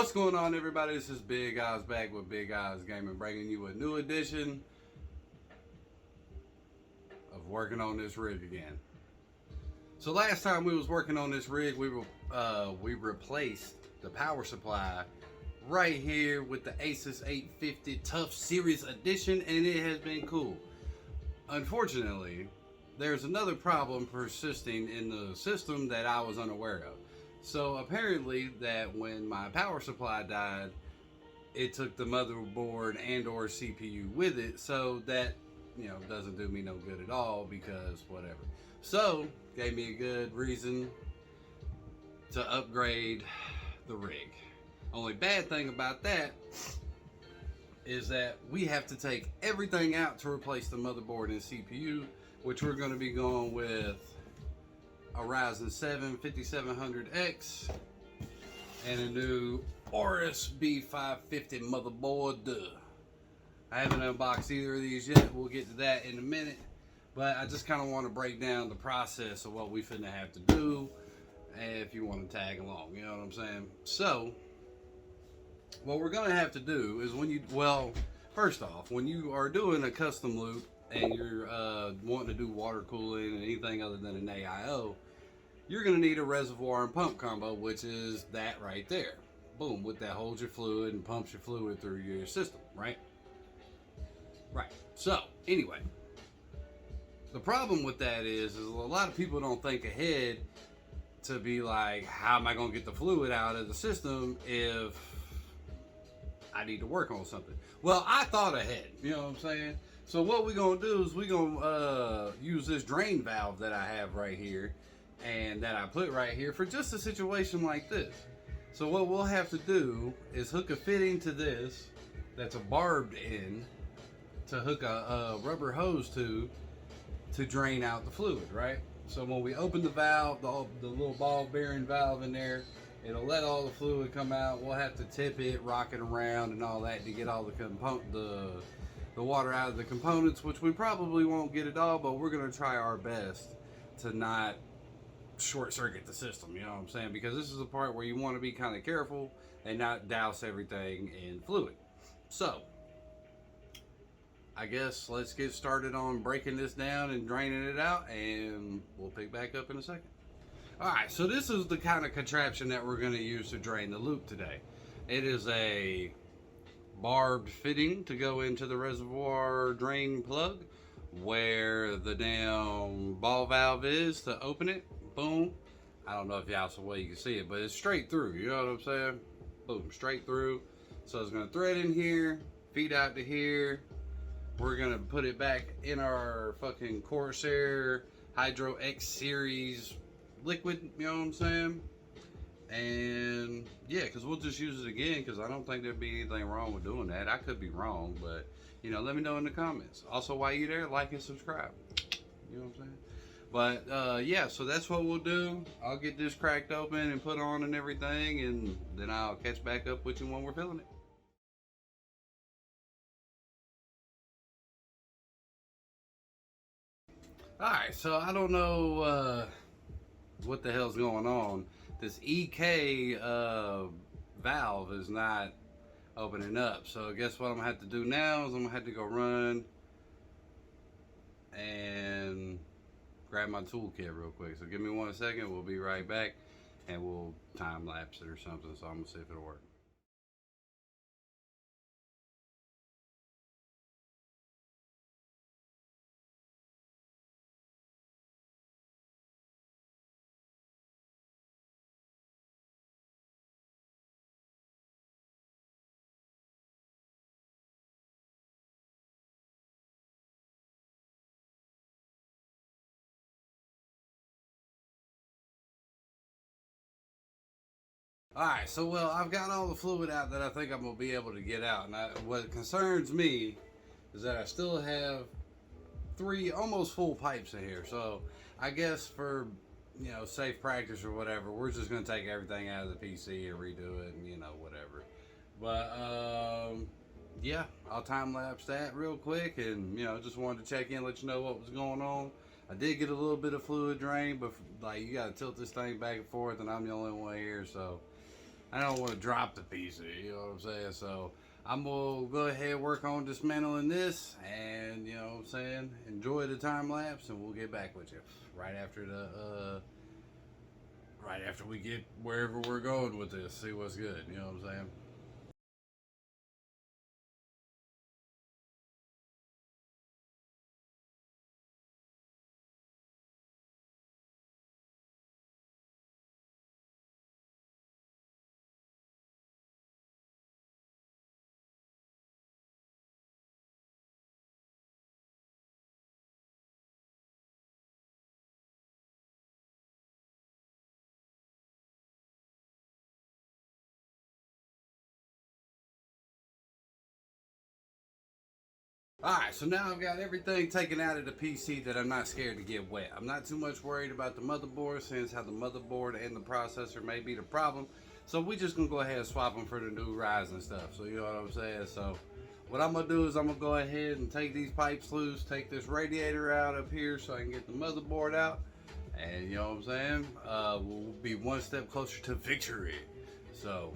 What's going on, everybody? This is Big Eyes back with Big Eyes Gaming, bringing you a new edition of working on this rig again. So last time we was working on this rig, we replaced the power supply right here with the Asus 850 Tough Series Edition, and it has been cool. Unfortunately, there's another problem persisting in the system that I was unaware of. So apparently that when my power supply died, it took the motherboard and or CPU with it, so that, doesn't do me no good at all, because whatever. So gave me a good reason to upgrade the rig. Only bad thing about that is that we have to take everything out to replace the motherboard and CPU, which we're going to be going with a Ryzen 7 5700X and a new Aorus B550 motherboard. I haven't unboxed either of these yet. We'll get to that in a minute, but I just kind of want to break down the process of what we finna have to do, and if you want to tag along, you know what I'm saying? So what we're gonna have to do is first off, when you are doing a custom loop and you're wanting to do water cooling and anything other than an AIO, you're going to need a reservoir and pump combo, which is that right there. Boom, with that holds your fluid and pumps your fluid through your system, right? Right. So, anyway, the problem with that is a lot of people don't think ahead to be like, how am I going to get the fluid out of the system if I need to work on something? Well, I thought ahead, you know what I'm saying? So what we're going to do is we're going to use this drain valve that I have right here and that I put right here for just a situation like this. So what we'll have to do is hook a fitting to this that's a barbed end to hook a rubber hose to drain out the fluid, right? So when we open the valve, the little ball bearing valve in there, it'll let all the fluid come out. We'll have to tip it, rock it around and all that to get all the water out of the components, which we probably won't get it all, but we're going to try our best to not short circuit the system, you know what I'm saying? Because this is the part where you want to be kind of careful and not douse everything in fluid. So I guess let's get started on breaking this down and draining it out, and we'll pick back up in a second. Alright, so this is the kind of contraption that we're going to use to drain the loop today. It is a barbed fitting to go into the reservoir drain plug where the damn ball valve is to open it. Boom. I don't know if y'all so well you can see it, but it's straight through, you know what I'm saying? Boom, straight through. So it's going to thread in here, feed out to here. We're going to put it back in our fucking Corsair Hydro X series liquid, you know what I'm saying? And yeah, because we'll just use it again, because I don't think there'd be anything wrong with doing that. I could be wrong, but let me know in the comments. Also, while you're there, like and subscribe. You know what I'm saying? But yeah, so that's what we'll do. I'll get this cracked open and put on and everything, and then I'll catch back up with you when we're filling it. Alright, so I don't know what the hell's going on. This EK valve is not opening up. So guess what I'm gonna have to do now is I'm gonna have to go run and grab my toolkit real quick. So give me 1 second, we'll be right back, and we'll time lapse it or something. So I'm gonna see if it'll work. Alright, so I've got all the fluid out that I think I'm going to be able to get out. And what concerns me is that I still have 3 almost full pipes in here. So I guess for, safe practice or whatever, we're just going to take everything out of the PC and redo it and, whatever. But, yeah, I'll time lapse that real quick, and, just wanted to check in, let you know what was going on. I did get a little bit of fluid drain, but, you got to tilt this thing back and forth, and I'm the only one here, so I don't want to drop the PC, you know what I'm saying? So I'm going to go ahead and work on dismantling this and, you know what I'm saying, enjoy the time lapse, and we'll get back with you right after right after we get wherever we're going with this, see what's good, you know what I'm saying? Alright, so now I've got everything taken out of the PC that I'm not scared to get wet. I'm not too much worried about the motherboard, since how the motherboard and the processor may be the problem. So we just gonna go ahead and swap them for the new Ryzen stuff. So you know what I'm saying? So what I'm gonna do is I'm gonna go ahead and take these pipes loose, take this radiator out up here so I can get the motherboard out. And you know what I'm saying? We'll be one step closer to victory. So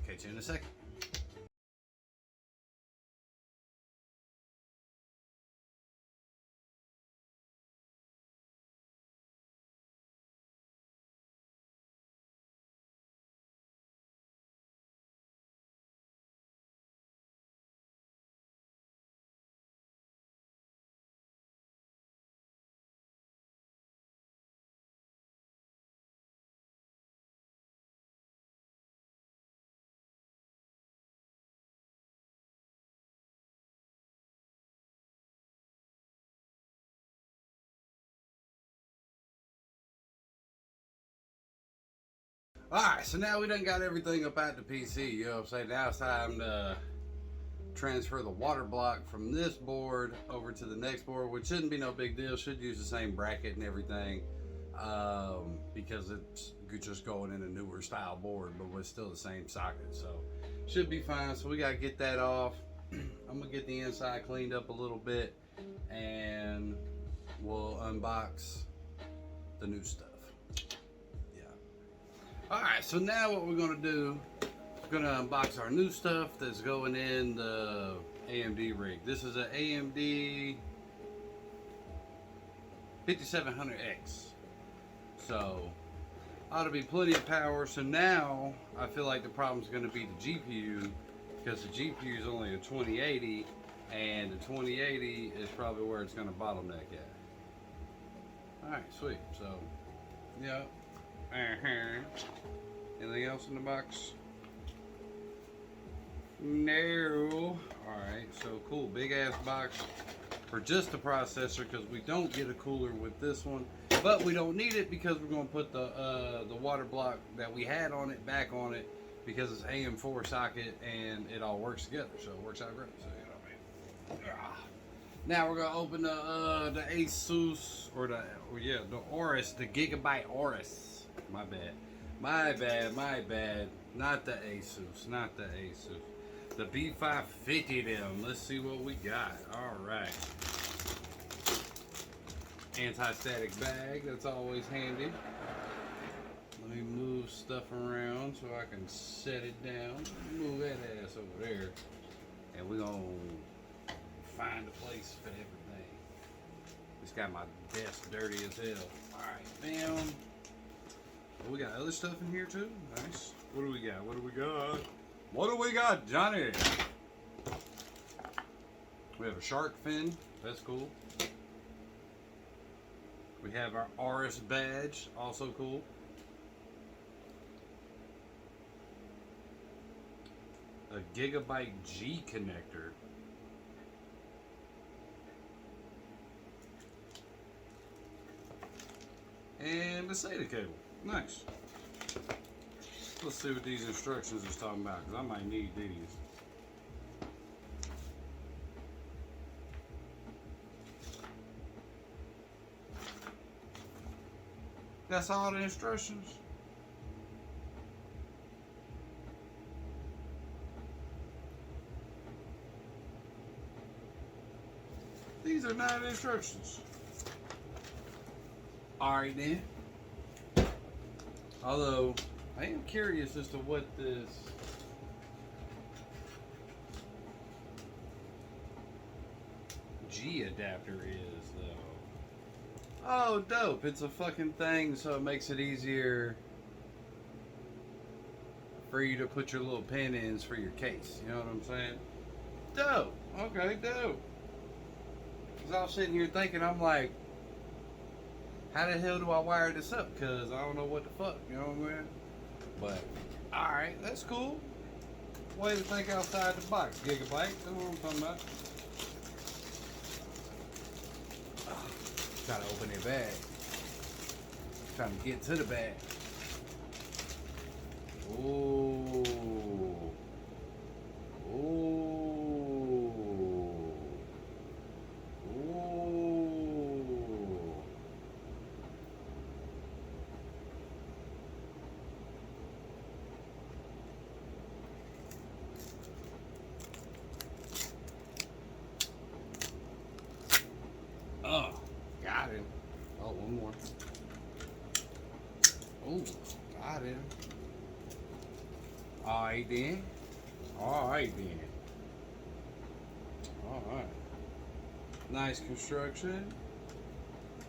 catch you in a second. Alright, so now we done got everything up out the PC, you know what I'm saying? Now it's time to transfer the water block from this board over to the next board, which shouldn't be no big deal. Should use the same bracket and everything, because it's just going in a newer style board, but with still the same socket, so should be fine. So we got to get that off. I'm gonna get the inside cleaned up a little bit, and we'll unbox the new stuff. Alright, so now what we're going to do, we're going to unbox our new stuff that's going in the AMD rig. This is an AMD 5700X. So, ought to be plenty of power. So now, I feel like the problem is going to be the GPU, because the GPU is only a 2080, and the 2080 is probably where it's going to bottleneck at. Alright, sweet. So, yeah. Anything else in the box? No. Alright, so cool. Big ass box for just the processor, because we don't get a cooler with this one. But we don't need it because we're going to put the water block that we had on it back on it, because it's AM4 socket and it all works together. So it works out great. So you know what I mean. Now we're going to open the Asus, or the Aorus, the Gigabyte Aorus. My bad. Not the Asus, The B550 them. Let's see what we got. Alright. Anti-static bag, that's always handy. Let me move stuff around so I can set it down. Move that ass over there. And we're going to find a place for everything. Just got my desk dirty as hell. Alright, bam. Oh, we got other stuff in here too. Nice. What do we got? What do we got, Johnny? We have a shark fin. That's cool. We have our Aorus badge. Also cool. A Gigabyte G connector. And a SATA cable. Nice. Let's see what these instructions is talking about, because I might need these. That's all the instructions? These are not instructions. Alright then. Although, I am curious as to what this G adapter is, though. Oh, dope. It's a fucking thing, so it makes it easier for you to put your little pin ins for your case. You know what I'm saying? Dope. Okay, dope. Because I was sitting here thinking, I'm like, how the hell do I wire this up? Because I don't know what the fuck. You know what I'm saying? But, alright, that's cool. Way to think outside the box, Gigabyte. That's what I'm talking about. Trying to open their bag. Trying to get to the bag. Ooh. Ooh. Ooh. Oh, got him. Oh, one more. Oh, got him. Alright then. Alright then. Alright. Nice construction.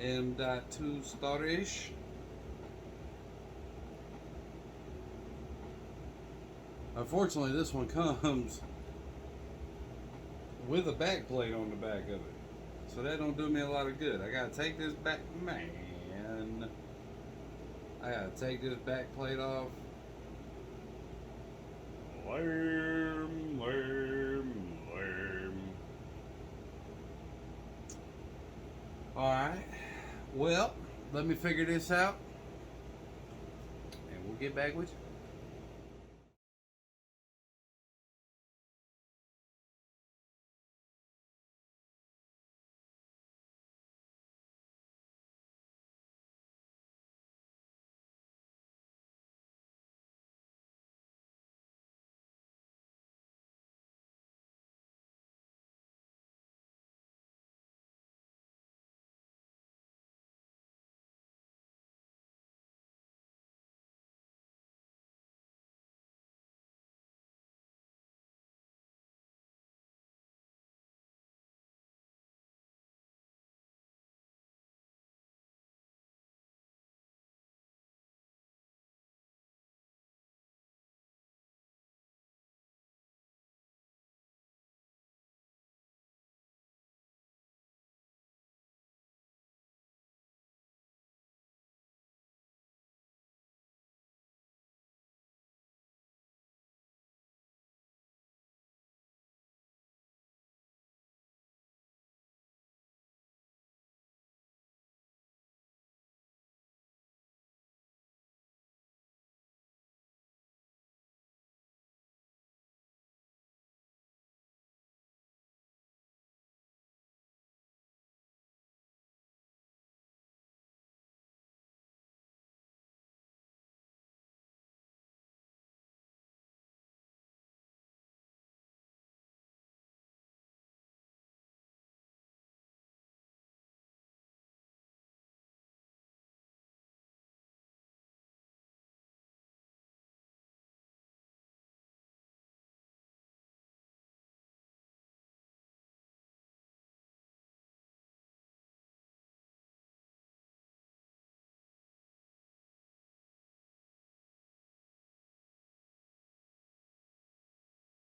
M.2 storage. Unfortunately, this one comes with a back plate on the back of it. So that don't do me a lot of good. I gotta take this back, man. I gotta take this back plate off. Lame. Alright. Well, let me figure this out. And we'll get back with you.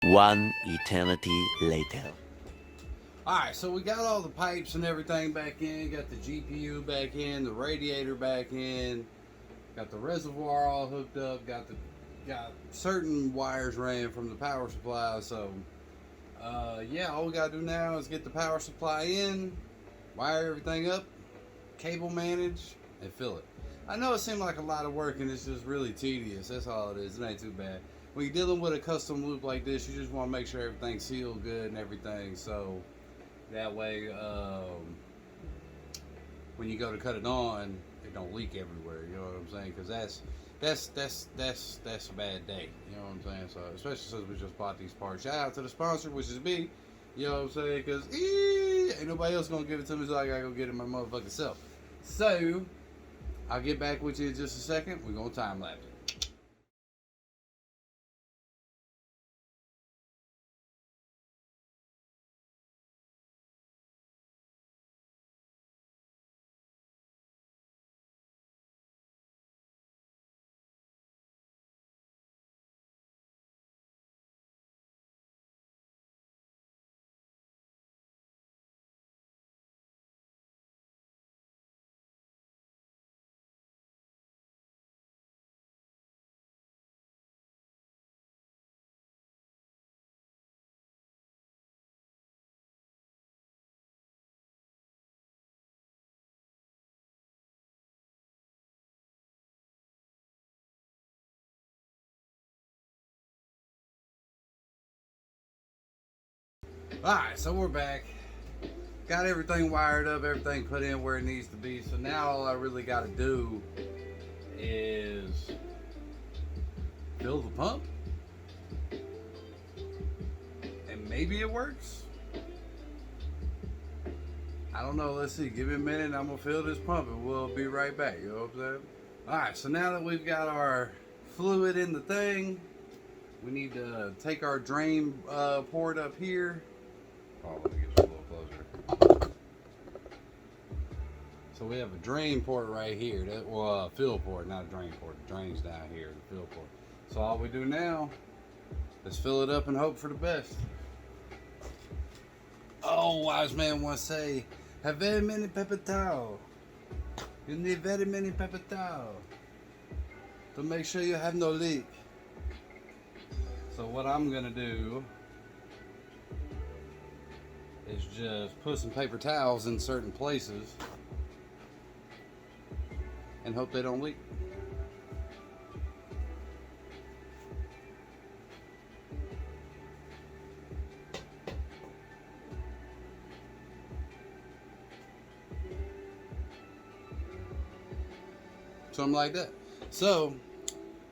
One eternity later. Alright, so we got all the pipes and everything back in. Got the GPU back in, the radiator back in. Got the reservoir all hooked up. Got certain wires ran from the power supply. So, yeah, all we gotta do now is get the power supply in, wire everything up, cable manage, and fill it. I know it seemed like a lot of work and it's just really tedious. That's all it is. It ain't too bad. When you're dealing with a custom loop like this, you just want to make sure everything's sealed good and everything. So that way, when you go to cut it on, it don't leak everywhere. You know what I'm saying? Because that's a bad day. You know what I'm saying? So especially since we just bought these parts. Shout out to the sponsor, which is me. You know what I'm saying? Because ain't nobody else gonna give it to me, so I gotta go get it my motherfucking self. So I'll get back with you in just a second. We're gonna time lapse it. Alright, so we're back. Got everything wired up, everything put in where it needs to be. So now all I really got to do is fill the pump. And maybe it works. I don't know. Let's see. Give me a minute and I'm going to fill this pump and we'll be right back. You know what I'm saying? Alright, so now that we've got our fluid in the thing, we need to take our drain port up here. Oh, let me get you a little closer. So we have a drain port right here. Well, fill port, not a drain port. The drain's down here, the fill port. So all we do now is fill it up and hope for the best. Oh, wise man once say, have very many paper towel. You need very many paper towel to make sure you have no leak. So what I'm gonna do is just put some paper towels in certain places and hope they don't leak. Something like that. So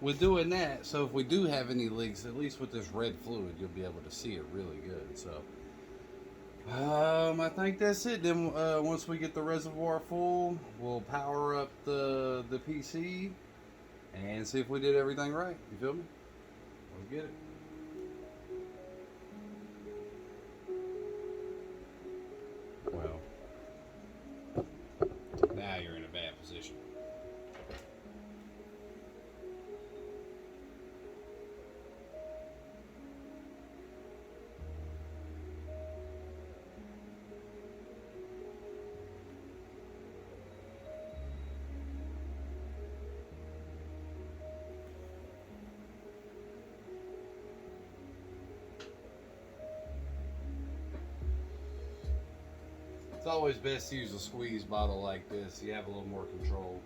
with doing that, so if we do have any leaks, at least with this red fluid, you'll be able to see it really good. So I think that's it. Then once we get the reservoir full, we'll power up the PC and see if we did everything right. You feel me? Let's get it. Well, now you're in a bad position. It's always best to use a squeeze bottle like this. You have a little more control.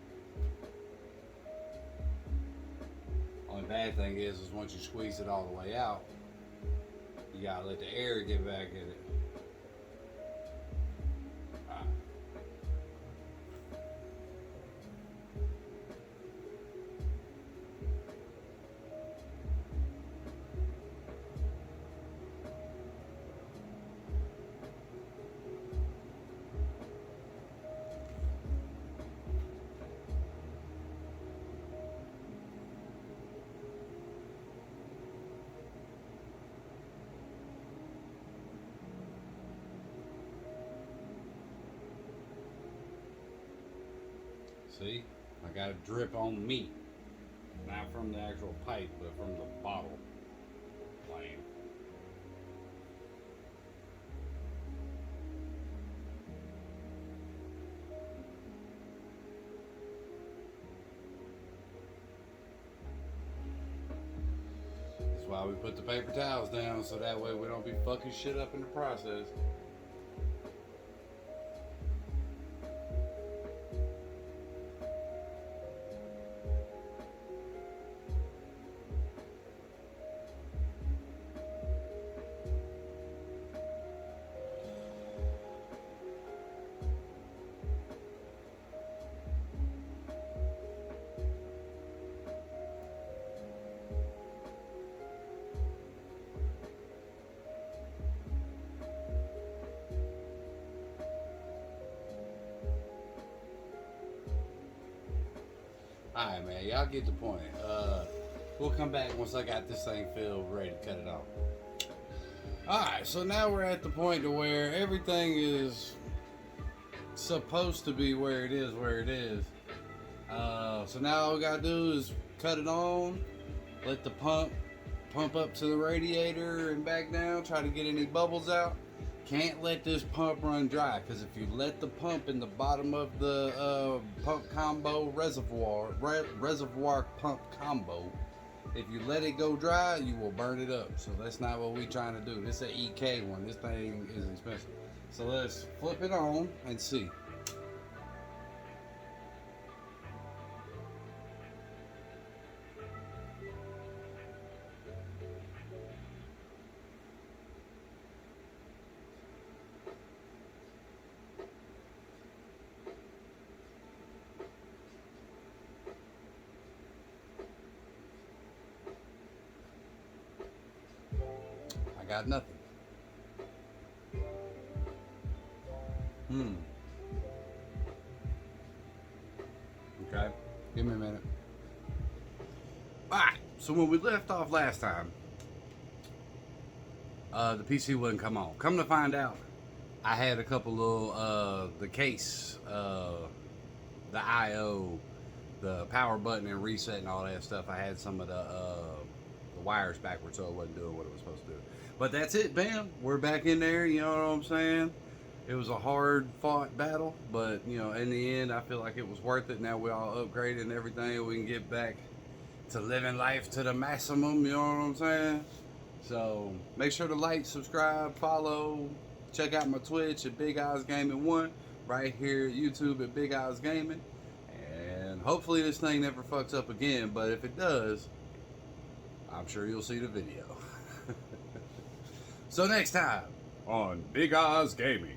Only bad thing is once you squeeze it all the way out, you gotta let the air get back in it. See, I got a drip on me, not from the actual pipe, but from the bottle plane. That's why we put the paper towels down, so that way we don't be fucking shit up in the process. Alright, man, y'all get the point. We'll come back once I got this thing filled, ready to cut it off. Alright, so now we're at the point to where everything is supposed to be where it is, so now all we gotta do is cut it on, let the pump up to the radiator and back down, try to get any bubbles out. Can't let this pump run dry, because if you let the pump in the bottom of the pump combo reservoir pump combo, if you let it go dry, you will burn it up. So that's not what we're trying to do. This is an EK one. This thing is expensive. So let's flip it on and see. got nothing. Okay, give me a minute. Alright, so when we left off last time, the PC wouldn't come on. Come to find out, I had a couple little, the case, the I/O, the power button and reset and all that stuff. I had some of the wires backwards, so it wasn't doing what it was supposed to do. But that's it, bam. We're back in there, you know what I'm saying? It was a hard fought battle, but you know, in the end, I feel like it was worth it. Now we're all upgraded and everything. We can get back to living life to the maximum, you know what I'm saying? So make sure to like, subscribe, follow, check out my Twitch at Big Eyes Gaming 1, right here at YouTube at Big Eyes Gaming. And hopefully this thing never fucks up again, but if it does, I'm sure you'll see the video. So next time on Big Eyes Gaming.